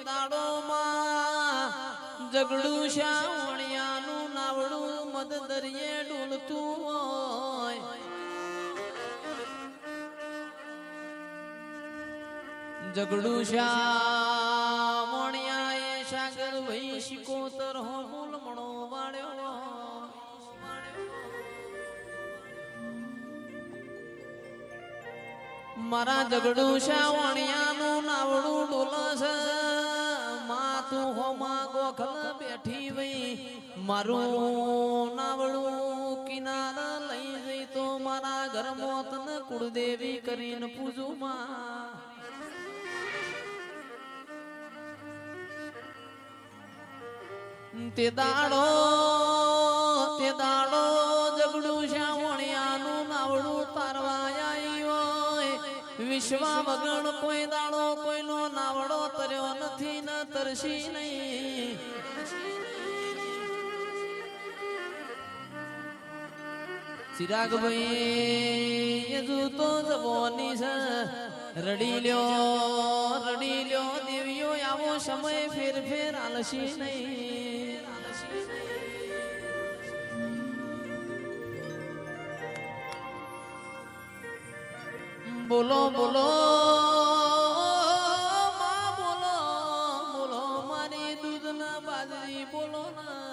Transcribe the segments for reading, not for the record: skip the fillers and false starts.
દાડો માં જગડું શાવણિયાનું નાવડું મદ દરિયે ડોલતું હોય જગડું શાવણિયા એ સાગર ભાઈ શિકોતર હો મૂલમણો વાળ્યો મારા જગડું શાવણિયાનું નાવડું ડોલસ માતું હોમા ગોખલ બેઠી વઈ મારું નાવડું કિનાર લઈ જઈ તો મારા ઘર મોતન કુળદેવી કરીને પૂજું માં તે દાડો જગડું શાવણિયાનું નાવડું તારવાયા વિશ્વા વગણ કોઈ દાડો કોઈનો નાવડો તર્યો નથી ન તરસી નહીં ચિરાગભાઈ તો જવાની છે રડી લ્યો દેવીઓ આવો સમય ફેર આલસી નહીં બોલો બોલો માં બોલો મારી દૂધ ના બાજરી બોલો ના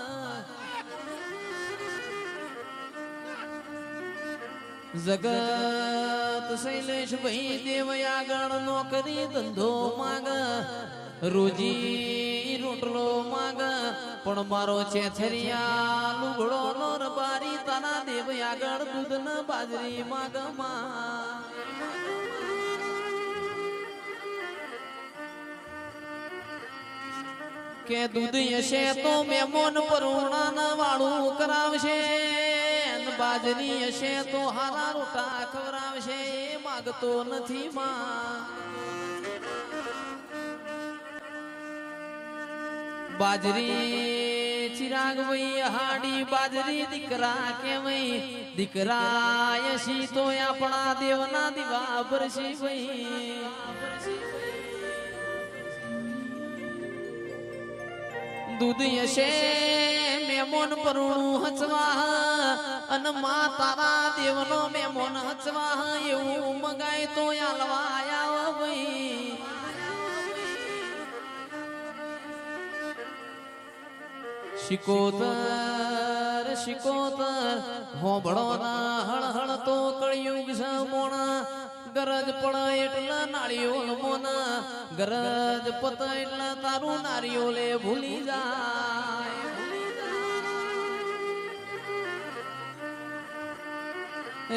જગત શૈલેષ ભાઈ દેવ આગળ નોકરી ધંધો માગ રોજી રોટલો માગ પણ મારો છેથરિયા લુગડો નો રબારી તારા દેવ આગળ દૂધ ના બાજરી માગ માં કે દૂધ હશે તો મેમોન પરુણા વાળું કરાવશે બાજરી હશે તો હારા રોટા ખવડાવશે એ માગતો નથી માં બાજરી ચિરાગ વઈ હાડી બાજરી દીકરા કેવઈ દીકરા યશી તો આપણા દેવના દીવા ભરસી વઈ દૂધ હશે મેમોન પરુણું હચવા અન મા તારા દેવનો મેમોન હચવા એવું મંગાય તો આલવા આયા ભાઈ શિકોતર હોબળો ના હળ તો કળિયુગ સમોણા ગરજ પડ એટલા નાળિયોલ મોના ગરજ પત એટલા તારું નારિયોલે ભૂલી જાય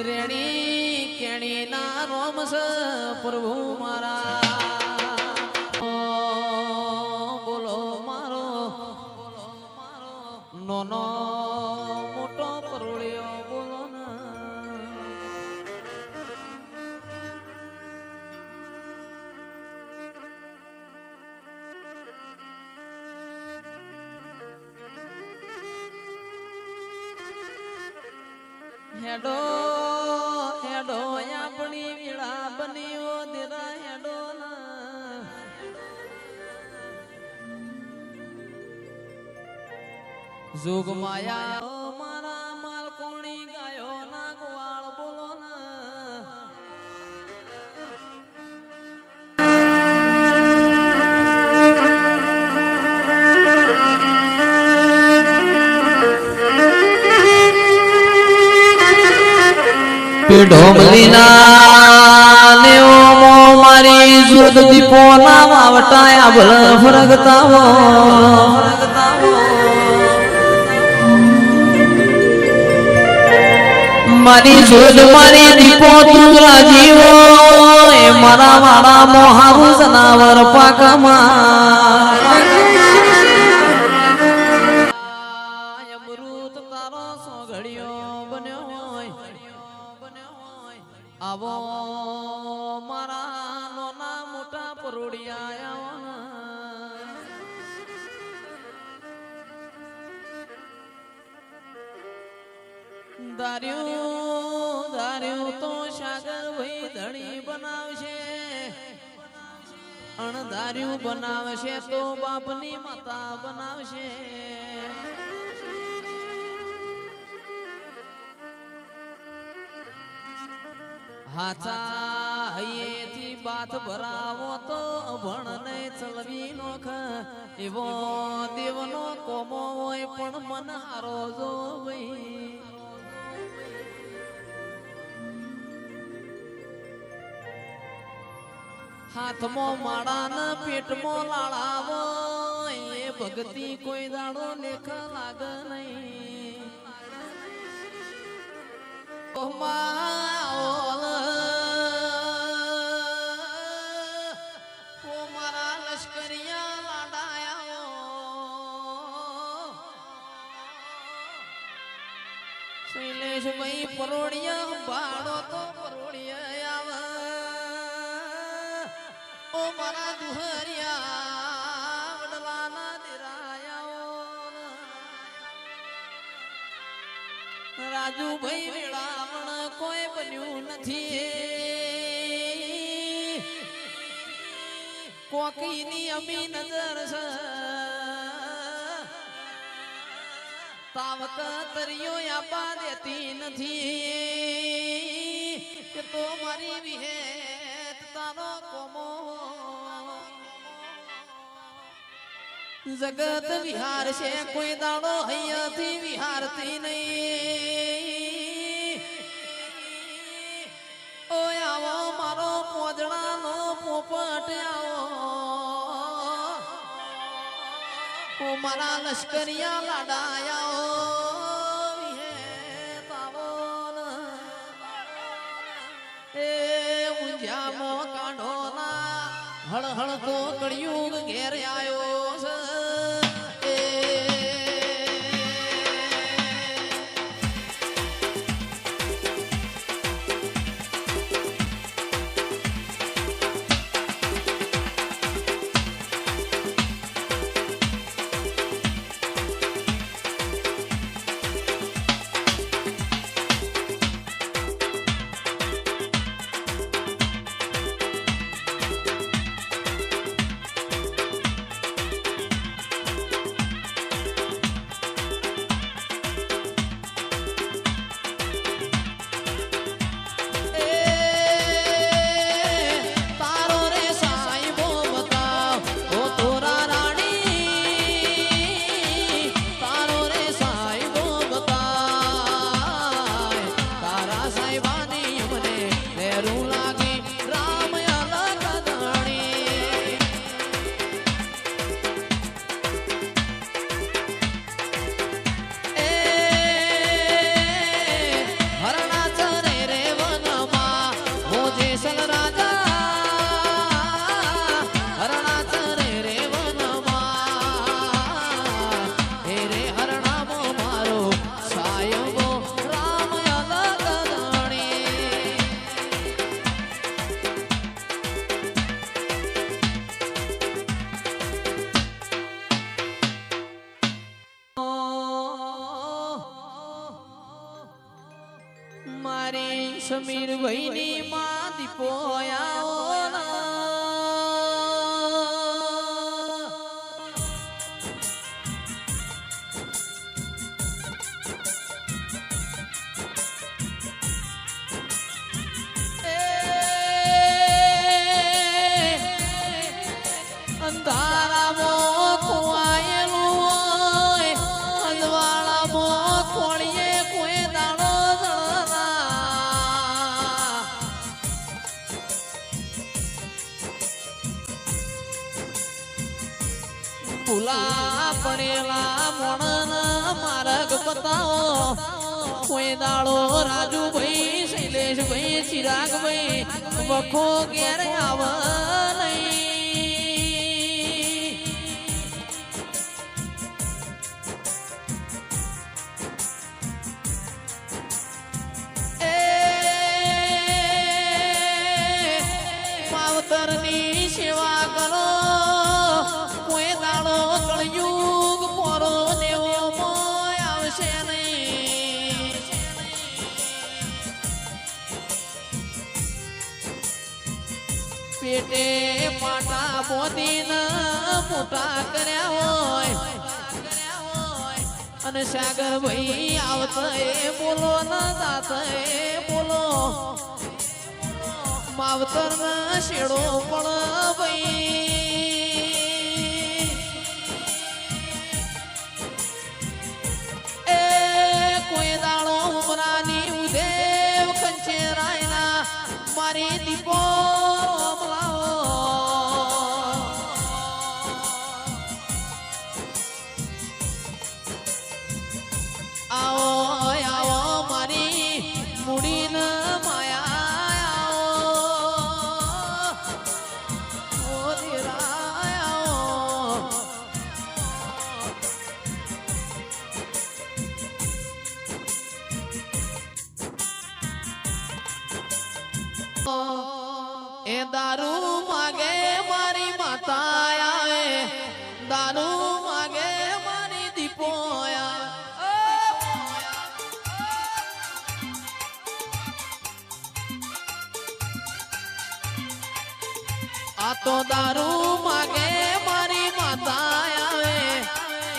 રેણી કેણી ના રોમસ પ્રભુ મારા બોલો મારો નોનો મોટો પરોળ્યો બોલો હેડો આપણી વીળા બન્યો દેરા હેડો ના જોગ માયા મારા માલ કોણી ગાયો ના ગોવાળ બોલો ના ઢોમલીના નેઓમો મારી જુદ દીપો ના વાવટાયા ભલ ફરગતાવો મારી જુદ મારી દીપો તું રાજીવો એ મારા વાળા મોહારું જનાવર પાકમાં અમૃત તારો સોઘડિયો બન્યો આવો મારા નોના મોટા પરોડિયા દાર્યું તો સાગર ભાઈ ધણી બનાવશે અણધાર્યું બનાવશે તો બાપની માતા બનાવશે. હાચા હૈયેથી બાથ ભરાવો તો ભણને ચલવી નોખ એવો દેવનો કોમો હોય પણ મન હારો જો ભાઈ. હાથમાં માળા ને પેટમાં લાળાવો એ ભક્તિ કોઈ દાડો લેખ લાગ નહીં. મારા લશ્કરિયા લાડાયા શૈલેષભાઈ પરોડિયા બાળો તો પરોડિયા આવે. ઓ મારા દુહરિયા વડલાના દેરાયા રાજુભાઈ વેળાવણ કોઈ બન્યું નથી. કોકીની અમી નજર છે તાવક તરિયો આપા દેતી નથી. કે તો મારી વિહેત તારો કોમો જગત વિહાર છે કોઈ દાડો હૈયાથી વિહારતી નહીં. ઓ આવો મારો પોજડાનો પોપટ આવો. ઓ મારા લશ્કરિયા લાડાયા વિહેત આવો. એ ઊંઝામાં કાઢોના હળહળ તો કળિયુગ ઘેર આયો છે. મારી સમીર ભાઈની માં દીપો અંધારામાં ખોવાયેલું અંધવાળામાં કોળીએ કોઈ દાડો ભૂલા પડેલા મોણના માર્ગ બતાવો કોઈ દાડો રાજુભાઈ શૈલેષભાઈ ચિરાગભાઈ વખો ઘેર આવ નહીં. માવતરની સેવા કરો કોઈ દાડો કળયુગ પોરો દેવો મોય આવશે નહીં. પેટે પાટ મોટા કર્યા હોય અને સાગર ભાઈ આવતા એ બોલો ના જાતા એ બોલો માવતર ના શેડો પણ ભાઈ એ કોઈ દાડો ઉમરાની ઉદેવ કંચેરાયના મારી દીપો આવો આવો મારી મુડી ન માયા આવો ઓ ધીરાય આવો એ દારૂ માગે મારી માતા આવે દારૂ માગે મારી દીપો આ તો દારૂ માગે મારી માતા આવે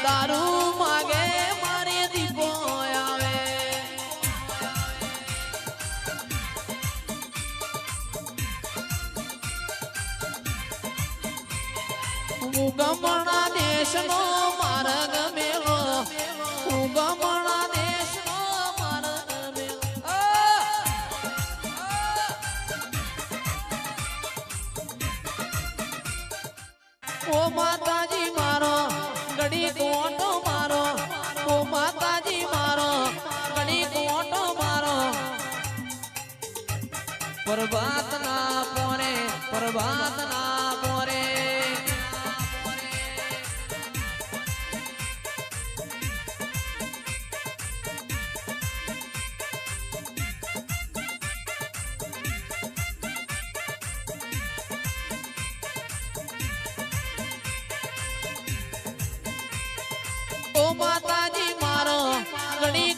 દારૂ માગે મારી દીપો આવે ઉગમણા દેશનો માર્ગ મેળો ઉગમણા દેશનો માર્ગ મેળો ઓ માતાજી મારો ગડી કોટો મારો ઓ માતાજી મારો ગડી કોટો મારો પ્રભાત ના પોરે પ્રભાત ના પોરે ઓ માતાજી મારો ગણી